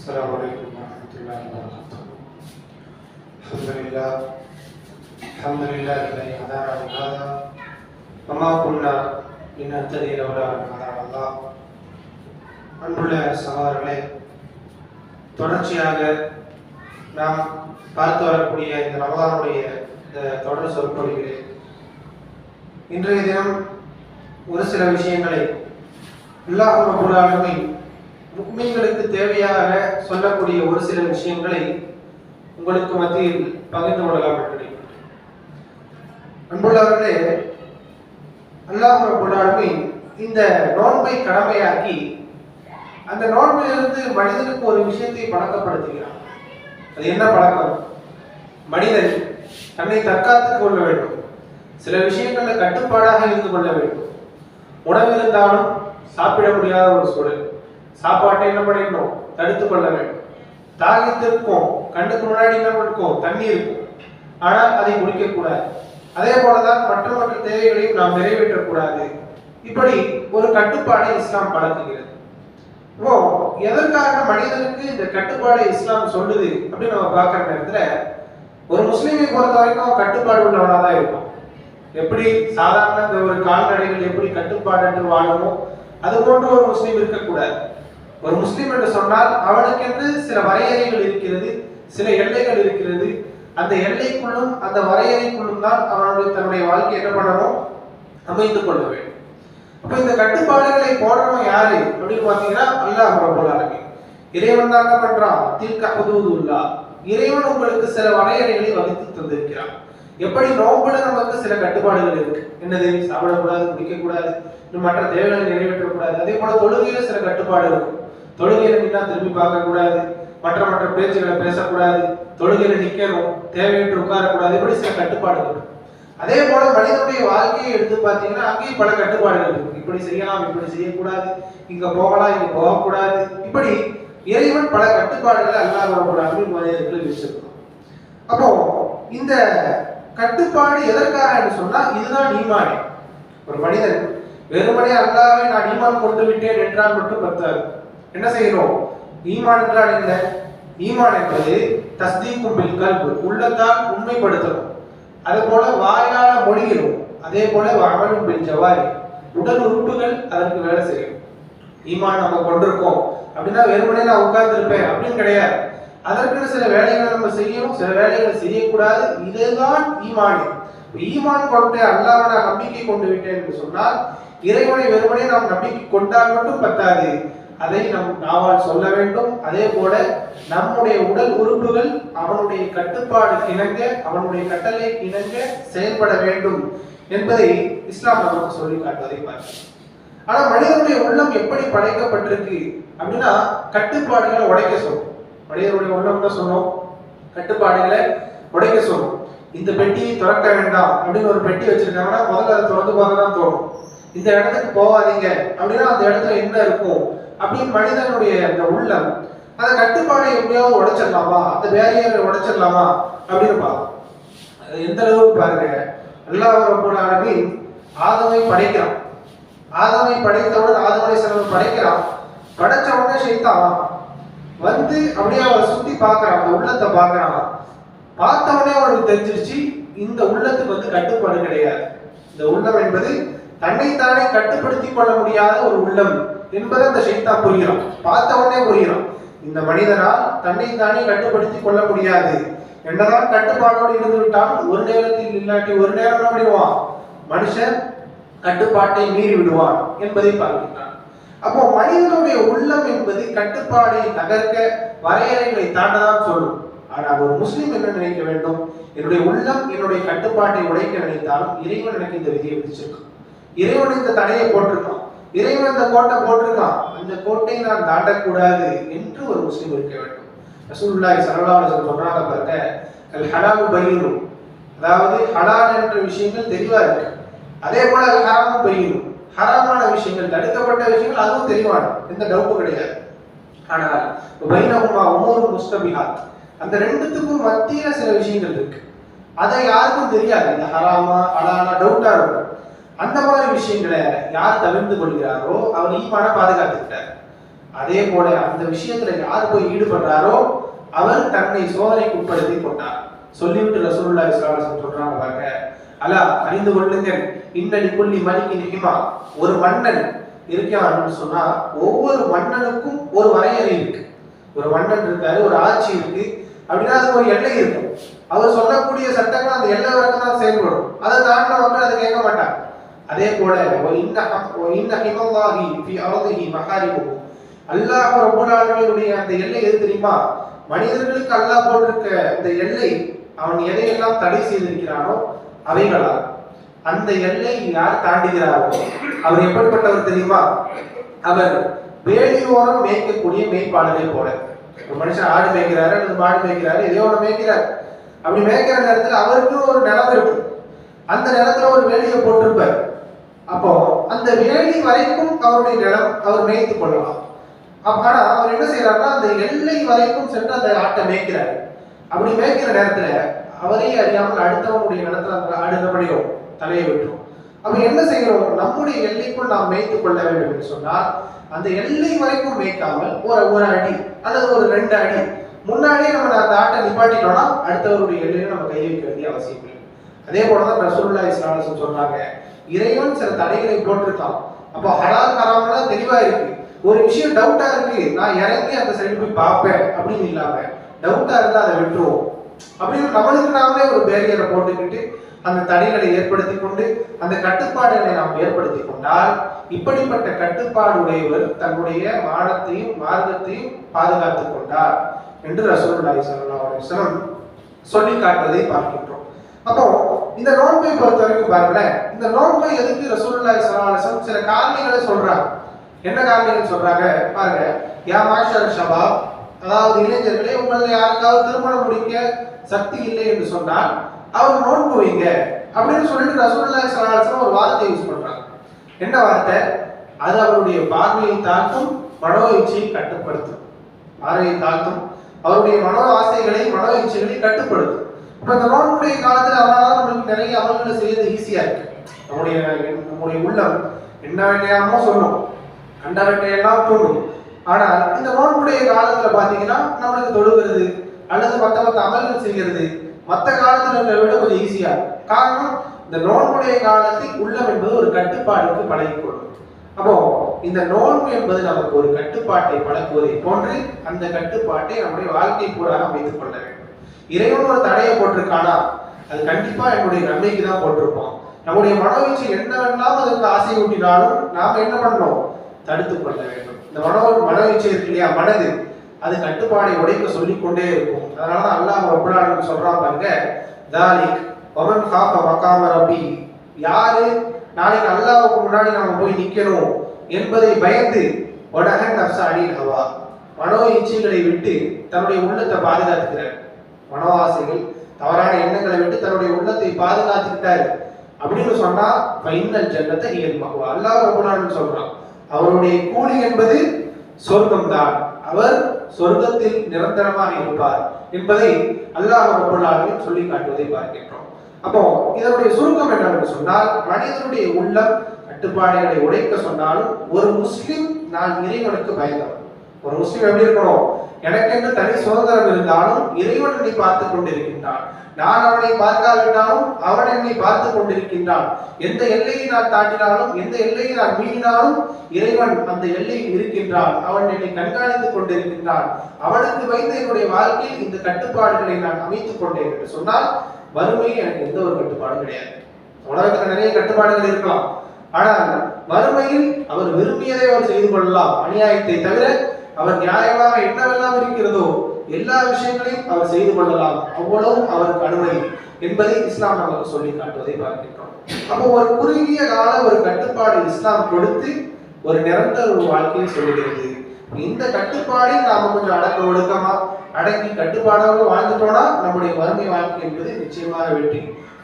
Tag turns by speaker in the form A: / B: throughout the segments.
A: السلام عليكم ورحمة الله وبركاته. الحمد لله الذي هدانا لهذا وما كنا لنهتدي لولا أن هدانا الله. அன்புள்ள சகோதரர்களே, தொடர்ச்சியாக நாம் பார்த்து வரக்கூடிய இந்த ரமதானுடைய இந்த தொடர் சொற்பொழிவிலே இன்றைய தினம் ஒரு சில விஷயங்களை அல்லாஹ் ரப்பல் ஆலமீன் முஃமின்களுக்கு தேவையாக சொல்லக்கூடிய ஒரு சில விஷயங்களை உங்களுக்கு மத்தியில் பகிர்ந்து கொள்ளலாம் என்று அன்புள்ளவர்களே, அல்லாஹ் ரப்பல் ஆலமீன் இந்த நோன்பை கடமையாக்கி அந்த நோன்பிலிருந்து மனிதனுக்கு ஒரு விஷயத்தை பழக்கப்படுத்துகிறான். அது என்ன பழக்கம்? மனிதன் தன்னை தற்காத்துக் கொள்ள வேண்டும், சில விஷயங்கள்ல கட்டுப்பாடாக இருந்து கொள்ள வேண்டும். உணவு இருந்தாலும் சாப்பிட முடியாத ஒரு சூழல், சாப்பாட்டை என்ன பண்ணிடணும், தடுத்துக் கொள்ள வேண்டும். தாகித்திருக்கும், கண்ணுக்கு முன்னாடி என்ன இருக்கும், தண்ணி இருக்கும், ஆனால் அதை குடிக்க கூடாது. அதே போலதான் மற்ற தேவைகளையும் நாம் நிறைவேற்றக்கூடாது. இப்படி ஒரு கட்டுப்பாடை இஸ்லாம் பழக்குகிறது. இப்போ எதற்காக மனிதனுக்கு இந்த கட்டுப்பாடை இஸ்லாம் சொல்லுது அப்படின்னு நம்ம பார்க்கிற நேரத்துல, ஒரு முஸ்லீமை பொறுத்த வரைக்கும் கட்டுப்பாடு உள்ளவனா தான் இருக்கும். எப்படி சாதாரண இந்த ஒரு கால்நடைகள் எப்படி கட்டுப்பாடு என்று வாழுமோ அது போன்று ஒரு முஸ்லீம் இருக்கக்கூடாது. ஒரு முஸ்லீம் என்று சொன்னால் அவனுக்கென்று சில வரையறைகள் இருக்கிறது, சில எல்லைகள் இருக்கிறது. அந்த எல்லைக்குள்ளும் அந்த வரையறைக்குள்ளும் தான் தன்னுடைய வாழ்க்கை என்ன பண்ணணும், அமைந்து கொள்ள வேண்டும். அப்ப இந்த கட்டுப்பாடுகளை போடுறவன் யாரு அப்படின்னு பாத்தீங்கன்னா அல்லாஹ் ரப்பல் ஆலமீன். இறைவன் தான் என்ன பண்றான், தில்க ஹுதூதுல்லாஹ், இறைவன் உங்களுக்கு சில வரையறைகளை வகுத்து தந்திருக்கிறான். எப்படி நோன்புல நமக்கு சில கட்டுப்பாடுகள் இருக்கு, என்னது, சாப்பிடக்கூடாது, குடிக்கக்கூடாது, மற்ற தேவைகளை நிறைவேற்றக்கூடாது. அதே போல தொழுகையில சில கட்டுப்பாடு இருக்கும். தொழுகையில நின்னா திரும்பி பார்க்க கூடாது, மற்ற பேச்சுகளை பேசக்கூடாது, தொழுகையில நிக்கணும், தேவையற்று உட்காரக்கூடாது, இப்படி சில கட்டுப்பாடுகள் இருக்கு. அதே போல மனிதனுடைய வாழ்க்கையை எடுத்து பார்த்தீங்கன்னா அங்கேயும் பல கட்டுப்பாடுகள் இருக்கு. இப்படி செய்யலாம், இப்படி செய்யக்கூடாது, இங்க போகலாம், இங்க போகக்கூடாது. இப்படி இறைவன் பல கட்டுப்பாடுகளை அல்லாஹ் ரப்பல் ஆலமீன் மனிதர்களுக்கு வச்சிருக்கோம். அப்போ இந்த கட்டுப்பாடு எதற்காக என்று சொன்னா இதுதான் ஈமான். ஒரு மனிதன் வெறுமனே அல்லாஹ்வை நான் ஈமான் கொண்டு விட்டேன் என்றால் மட்டும் பத்தாது. என்ன செய்யணும்? ஈமான் என்றால் என்ன? ஈமான் என்பது தஸ்தீக்கும் பில் கல்ப், உள்ளத்தால் உண்மைப்படுத்தணும். அதே போல வாயால மொழியணும். அதே போல அமலும் பில் ஜவாரி, உடல் உறுப்புகள் அதற்கு வேலை செய்யும். ஈமான் நம்ம கொண்டிருக்கோம் அப்படின்னா வெறுமனே நான் உட்கார்ந்து இருப்பேன் அப்படின்னு கிடையாது. அதற்கு சில வேலைகளை நம்ம செய்யணும், சில வேலைகளை செய்யக்கூடாது. இதுதான் ஈமான். ஈமான் கொண்டு அல்லாஹ்வை நான் நம்பிக்கை கொண்டு விட்டேன் என்று சொன்னால் இறைவனை வெறுமனே நாம் நம்பிக்கை கொண்டால் மட்டும் பத்தாது, அதை நம் நாவால் சொல்ல வேண்டும். அதே போல நம்முடைய உடல் உறுப்புகள் அவனுடைய கட்டுப்பாடு இணங்க, அவனுடைய கட்டளை இணங்க செயல்பட வேண்டும் என்பதை இஸ்லாம் நமக்கு சொல்லி காட்டுவதை பார்க்கிறோம். ஆனா மனிதனுடைய உள்ளம் எப்படி படைக்கப்பட்டிருக்கு அப்படின்னா கட்டுப்பாடுகளை உடைக்க சொல்லும். மனிதனுடைய உள்ளம் தான் சொன்னோம், கட்டுப்பாடுகளை உடைக்க சொல்லும். இந்த பெட்டியை திறக்க வேண்டாம் அப்படின்னு ஒரு பெட்டி வச்சிருக்காங்கன்னா முதல்ல அதை திறந்து பார்க்க தான் தோணும். இந்த இடத்துக்கு போகாதீங்க அப்படின்னா அந்த இடத்துல என்ன இருக்கும் அப்படின்னு மனிதனுடைய அந்த உள்ளம் அந்த கட்டுப்பாடை எப்படியாவது உடைச்சிடலாமா, அந்த பேரியரை உடைச்சிடலாமா அப்படின்னு பார்க்கும். எந்த அளவுக்கு பாருங்க, அல்லாஹ் ரப்பல் ஆலமீன் ஆதமை படைக்கிறான். ஆதமை படைத்தவுடன் ஆதம் அலைஹிஸ்ஸலாம் படைக்கிறான். படைச்ச உடனே ஷைத்தான் வந்து அப்படியே அவரை சுத்தி பார்க்கறான், அந்த உள்ளத்தை பார்க்கறான். பார்த்த உடனே அவனுக்கு தெரிஞ்சிருச்சு இந்த உள்ளத்துக்கு வந்து கட்டுப்பாடு கிடையாது. இந்த உள்ளம் என்பது தன்னைத்தானே கட்டுப்படுத்திக் கொள்ள முடியாத ஒரு உள்ளம் என்பதை அந்த ஷைத்தான் புரிகிறான். பார்த்த உடனே புரிகிறான், இந்த மனிதனால் தன்னைத்தானே கட்டுப்படுத்திக் கொள்ள முடியாது. என்னதான் கட்டுப்பாடோடு இருந்து விட்டாலும் ஒரு நேரத்தில் இல்லாட்டி ஒரு நேரம் என்ன பண்ணிடுவான், மனுஷன் கட்டுப்பாட்டை மீறி விடுவான் என்பதை பார்க்கிறான். அப்போ மனிதனுடைய உள்ளம் என்பது கட்டுப்பாடை தகர்க்க, வரையறைகளை தாண்டதான் சொல்லும். ஆனால் ஒரு முஸ்லிம் என்ன நினைக்க வேண்டும், என்னுடைய உள்ளம் என்னுடைய கட்டுப்பாட்டை உடைக்க நினைத்தாலும் இறைவன் எனக்கு இந்த விதியை விதிச்சிருக்கான், இறைவன் இந்த தடையை போட்டிருக்கான், இறைவன் இந்த கோட்டை போட்டிருக்கான், அந்த கோட்டை நான் தாண்டக்கூடாது என்று ஒரு முஸ்லிம் இருக்க வேண்டும். ரசூலுல்லாஹி ஸல்லல்லாஹு அலைஹி வஸல்லம் சொன்னாங்க பாருங்க, அல் ஹலாலு பையினும், அதாவது ஹலால் என்ற விஷயங்கள் தெளிவா இருக்கு. அதே போல அல் ஹராமு பையினும், ஹராமான விஷயங்கள், தடுக்கப்பட்ட விஷயங்கள் அதுவும் தெளிவான, எந்த டவுட்டும் கிடையாது. ஆனால் பைனஹுமா உமூருன் முஸ்தபிஹாத், அந்த ரெண்டுத்துக்கும் மத்தியில சில விஷயங்கள் இருக்கு, அதை யாருக்கும் தெரியாது. இந்த ஹராமா ஹலாலா டவுட்டா இருக்கும். அந்த மாதிரி விஷயங்களை யார் தவிர்த்து கொள்கிறாரோ அவர் ஈமான பாதுகாத்துக்கிட்டார். அதே போல அந்த விஷயத்துல யார் போய் ஈடுபடுறாரோ அவர் தன்னை சோதனைக்கு உட்படுத்தி கொண்டார். சொல்லிவிட்டு ரசூலுல்லாஹி ஸல்லல்லாஹு அலைஹி வஸல்லம் சொல்றாங்க பாருங்க, அலா அறிந்து கொள்ளுங்கள், இன்னலி குல்லி மலிக்கின் ஹிமா, ஒரு மன்னன் இருக்கான்னு சொன்னா ஒவ்வொரு மன்னனுக்கும் ஒரு வரையறை இருக்கு. ஒரு மன்னன் இருக்காரு, ஒரு ஆட்சி இருக்கு அப்படின்னா அது ஒரு எல்லை இருக்கும். அவர் சொல்லக்கூடிய சட்டங்கள் அந்த எல்லை வரைக்கும் தான் செயல்படும். அதை தாண்டின மக்கள் அதை கேட்க மாட்டாங்க. அதே போல அல்லாஹ் ரப்பல் ஆலமீனுடைய அந்த எல்லை எது தெரியுமா? மனிதர்களுக்கு அல்லாஹ் போட்டிருக்க இந்த எல்லை, அவன் எதையெல்லாம் தடை செய்திருக்கிறானோ அவைகளா அந்த எல்லை யார் தாண்டுகிறாரோ அவர் எப்படிப்பட்டவர் தெரியுமா? அவர் வேலியோரம் மேய்க்கக்கூடிய மேய்ப்பாளரை போல. ஒரு மனுஷன் ஆடு மேய்க்கிறாரு அல்லது மாடு மேய்க்கிறாரு, எதையோ ஒன்று மேய்க்கிறார். அப்படி மேய்க்கிற நேரத்தில் அவருக்கு ஒரு நிலம் இருக்கும். அந்த நிலத்துல ஒரு வேலியை போட்டிருப்பார். அப்போ அந்த வேலி வரைக்கும் அவருடைய நிலம் அவர் மேய்த்து கொள்ளலாம். ஆனா அவர் என்ன செய்யறாருன்னா அந்த எல்லை வரைக்கும் சென்று அந்த ஆட்டை மேய்க்கிறார். அப்படி மேய்க்கிற நேரத்துல அவரே அறியாமல் அடுத்தவனுடைய நிலத்துல அந்த ஆடு என்ன பண்ணிடும்? தலையை விட்டுரும். அப்ப என்ன செய்கிறோம்? நம்முடைய எல்லைக்குள் நாம் மேய்த்துக் கொள்ள வேண்டும் என்று சொன்னால் அந்த எல்லை வரைக்கும் மேய்க்காமல் ஒரு அடி அல்லது ஒரு 2 அடி முன்னாடியே நம்ம அந்த ஆட்டை நிப்பாட்டிட்டோம்னா அடுத்தவருடைய எல்லையில நம்ம கை வைக்க வேண்டிய அவசியம் இல்லை. அதே போலதான் ரசூலுல்லாஹி ஸல்லல்லாஹு அலைஹி வஸல்லம் சொல்றாங்க, இறைவன் சில தடைகளை போட்டிருக்கான். அப்போ ஹலால் ஹராம்லாம் தெளிவா இருக்கு. ஒரு விஷயம் டவுட்டா இருக்கு, நான் இறங்கி அந்த சைடு போய் பார்ப்பேன் அப்படின்னு இல்லாம டவுட்டா இருந்தா அதை விட்டுருவோம் அப்படின்னு நம்மளுக்கு நாமளே ஒரு பேரியரை போட்டுக்கிட்டு அந்த தடைகளை ஏற்படுத்தி கொண்டு அந்த கட்டுப்பாடுகளை நாம் ஏற்படுத்தி கொண்டால் இப்படிப்பட்ட கட்டுப்பாடு உடையவர் தன்னுடைய மானத்தையும் மார்க்கத்தையும் பாதுகாத்துக் கொண்டார் என்று ரசூலுல்லாஹி ஸல்லல்லாஹு அலைஹி வஸல்லம் சொல்லி காட்டுவதை பார்க்கின்றோம். அப்போ இந்த நோன்பை பொறுத்த வரைக்கும் பாருங்களேன், இந்த நோன்பை எதுக்கு ரசூலுல்லாஹி ஸல்லல்லாஹு அலைஹி வஸல்லம் சில காரணங்களை சொல்றாங்க. என்ன காரணங்கள் சொல்றாங்க பாருங்க. யா மாஷர் ஷபாப், அதாவது இளைஞர்களே, உங்களை யாருக்காவது திருமணம் முடிக்க சக்தி இல்லை என்று சொன்னால் அவர் நோன்பு வைங்க அப்படின்னு சொல்லிட்டு ரசூலுல்லாஹி ஸல்லல்லாஹு அலைஹி வஸல்லம் ஒரு வார்த்தை யூஸ் பண்றாங்க. என்ன வார்த்தை? அது அவருடைய பார்வையை தாழ்த்தும், மனோ இச்சையை கட்டுப்படுத்தும். பார்வையை தாழ்த்தும், அவருடைய மனோ ஆசைகளை மனோ இச்சைகளை கட்டுப்படுத்தும். இப்ப இந்த நோன்புடைய காலத்துல அவரால் நம்மளுக்கு நிறைய அமல்களை செய்யறது ஈஸியா இருக்கு. நம்முடைய உள்ளம் என்ன வேண்டியாமோ சொல்லும், கண்ட வேட்டையெல்லாம் தூண்டும். ஆனால் இந்த நோன்புடைய காலத்துல பாத்தீங்கன்னா நம்மளுக்கு தொழுகிறது அல்லது மற்ற அமல்கள் செய்கிறது மற்ற காலத்துல விட கொஞ்சம் ஈஸியா இருக்கும். காரணம், இந்த நோன்புடைய காலத்தில் உள்ளம் என்பது ஒரு கட்டுப்பாடுக்கு பழகிக்கொள்ளும். அப்போ இந்த நோன்பு என்பது நமக்கு ஒரு கட்டுப்பாட்டை பழக்குவதை போன்று அந்த கட்டுப்பாட்டை நம்முடைய வாழ்க்கை பூராக அமைத்துக் கொள்ள வேண்டும். இறைவன் ஒரு தடையை போட்டிருக்கானா அது கண்டிப்பா என்னுடைய நன்மைக்கு தான் போட்டிருப்பான். நம்முடைய மனோவீழ்ச்சி என்னவெல்லாம் அதற்கு ஆசை ஊட்டினாலும் நாம் என்ன பண்ணணும்? தடுத்துக் கொள்ள வேண்டும். இந்த மனோவீழ்ச்சி இருக்கு இல்லையா, மனது, அது கட்டுப்பாடை உடைக்க சொல்லிக் கொண்டே இருக்கும். அதனாலதான் அல்லாஹ் ரப்பல் ஆலமீன் சொல்றான் பாருங்க, தாலிக் வமன் காஃப மகாம ரப்பி, யாரு நாளைக்கு அல்லாஹ்வுக்கு முன்னாடி நாம போய் நிக்கணும் என்பதை பயந்து வடஹன் நஃப்ஸானில் ஹவா, மனோ இச்சைகளை விட்டு தன்னுடைய உள்ளத்தை பாதுகாத்துக்கிறார். மனோ ஆசைகள் தவறான எண்ணங்களை விட்டு தன்னுடைய உள்ளத்தை பாதுகாத்துக்கிட்டாரு அப்படின்னு சொன்னா ஃபைனல் ஜன்னத்தை ஹியல் மஹ்வா, அல்லாஹ் ரப்பல் ஆலமீன் சொல்றான் அவருடைய கூலி என்பது சொர்க்கம் தான், அவர் சொர்க்கத்தில் நிரந்தரமாக இருப்பார் என்பதை அல்லாஹ் ரப்பல் ஆலமீன் சொல்லி காட்டுவதை பார்க்கின்றோம். அப்போ இதனுடைய சுருக்கம் என்னவென்று சொன்னால், மனிதனுடைய உள்ளம் கட்டுப்பாடுகளை உடைக்க சொன்னாலும் ஒரு முஸ்லிம் நான் இறைவனுக்கு பயந்தவன். ஒரு முஸ்லிம் எப்படி இருக்கணும்? எனக்கென்று தனி சுதந்திரம் இருந்தாலும் இறைவன் என்னை பார்த்து கொண்டிருக்கின்றான். நான் அவனை பார்க்காவிட்டாலும் அவன் என்னை பார்த்து கொண்டிருக்கின்றான். எந்த எல்லையை நான் தாண்டினாலும் எந்த எல்லையை நான் மீறினாலும் இறைவன் அந்த எல்லையில் இருக்கின்றான். அவன் என்னை கண்காணித்துக் கொண்டிருக்கின்றான். அவனுக்கு வைத்து என்னுடைய வாழ்க்கையில் இந்த கட்டுப்பாடுகளை நான் அமைத்துக் கொண்டேன் என்று சொன்னால் வறுமையில் எனக்கு எந்த ஒரு கட்டுப்பாடும் கிடையாது. உலகத்தில் நிறைய கட்டுப்பாடுகள் இருக்கலாம், ஆனால் வறுமையில் அவர் விரும்பியதை அவர் செய்து கொள்ளலாம். அநியாயத்தை தவிர அவர் நியாயமாக என்னவெல்லாம் இருக்கிறதோ எல்லா விஷயங்களையும் அவர் செய்து கொள்ளலாம். அவ்வளவு அவருக்கு அனுமதி என்பதை இஸ்லாம் நமக்கு சொல்லி காட்டுவதை பார்க்கின்றோம். அப்போ ஒரு குறுகிய கால ஒரு கட்டுப்பாடு இஸ்லாம் கொடுத்து ஒரு நிரந்தர ஒரு வாழ்க்கையை சொல்லுகிறது. இந்த கட்டுப்பாடை நாம கொஞ்சம் அடக்க ஒடுக்கமா அடக்கி கட்டுப்பாடாக வாழ்ந்துட்டோம்னா நம்முடைய வறுமை வாழ்க்கை என்பது நிச்சயமாக வெற்றி.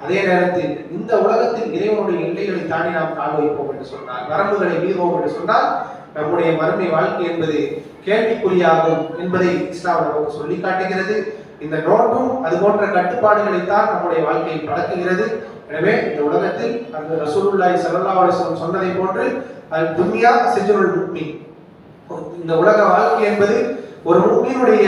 A: அதே நேரத்தில் இந்த உலகத்தில் இறைவனுடைய எல்லைகளை தாண்டி நாம் கால் வைப்போம் என்று சொன்னால், வரம்புகளை மீறுவோம் என்று சொன்னால் நம்முடைய மறுமை வாழ்க்கை என்பது கேள்விக்குறியாகும் என்பதை இஸ்லாம் நமக்கு சொல்லி காட்டுகிறது. இந்த நோன்பும் அது போன்ற கட்டுப்பாடுகளைத்தான் நம்முடைய வாழ்க்கையை பழக்குகிறது. எனவே இந்த உலகத்தில் அந்த ரசூலுல்லாஹி ஸல்லல்லாஹு அலைஹி வஸல்லம் சொன்னதை போன்று அல் துன்யா சிஜ்ருல் முஃமின், இந்த உலக வாழ்க்கை என்பது ஒரு முஃமினுடைய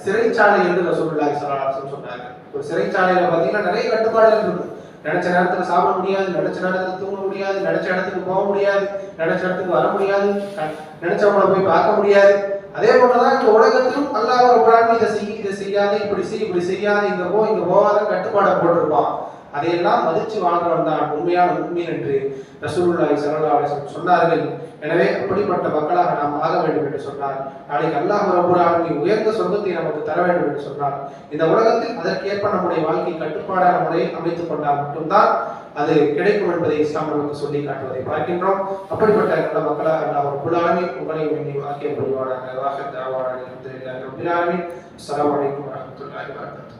A: சிறைச்சாலை என்று ரசூலுல்லாஹி ஸல்லல்லாஹு அலைஹி வஸல்லம் சொன்னாங்க. ஒரு சிறைச்சாலையில பாத்தீங்கன்னா நிறைய கட்டுப்பாடுகள் இருக்கு. நினைச்ச நேரத்துல சாப்பிட முடியாது, நினைச்ச நேரத்துல தூங்க முடியாது, நினைச்ச இடத்துக்கு போக முடியாது, நினைச்ச இடத்துக்கு வர முடியாது, நினைச்சவங்கள போய் பார்க்க முடியாது. அதே போலதான் இந்த உலகத்திலும் அல்லாஹ் ரப்பல் ஆலமீன் இதை செய்யாத, இப்படி செய்யாத, இங்க போகாத கட்டுப்பாடை போட்டிருப்பான். அதையெல்லாம் மதிச்சு வாழ்றவன் தான் உண்மையான முஃமின் என்று ரசூலுல்லாஹி ஸல்லல்லாஹு அலைஹி வஸல்லம் சொன்னார்கள். எனவே அப்படிப்பட்ட மக்களாக நாம் ஆக வேண்டும் என்று சொன்னார். நாளைக்கு அல்லாஹ் ரப்பல் ஆலமீன் உயர்ந்த சொர்க்கத்தை நமக்கு தர வேண்டும் என்று சொன்னார். இந்த உலகத்தில் அதற்கேற்ப நம்முடைய வாழ்க்கை கட்டுப்பாடான முறையில் அமைத்துக் கொண்டால் மட்டும்தான் அது கிடைக்கும் என்பதை இஸ்லாம் நமக்கு சொல்லி காட்டுவதை பார்க்கின்றோம். அப்படிப்பட்ட நல்ல மக்களாக அல்லாஹ் ரப்பல் ஆலமீன் உங்களையும் என்னையும் ஆக்கிய புரிவானாக. வாஹிர் தஅவானா அல்ஹம்துலில்லாஹி ரப்பில் ஆலமீன். அஸ்ஸலாமு அலைக்கும் வரஹ்மத்துல்லாஹி வபரகாத்துஹு.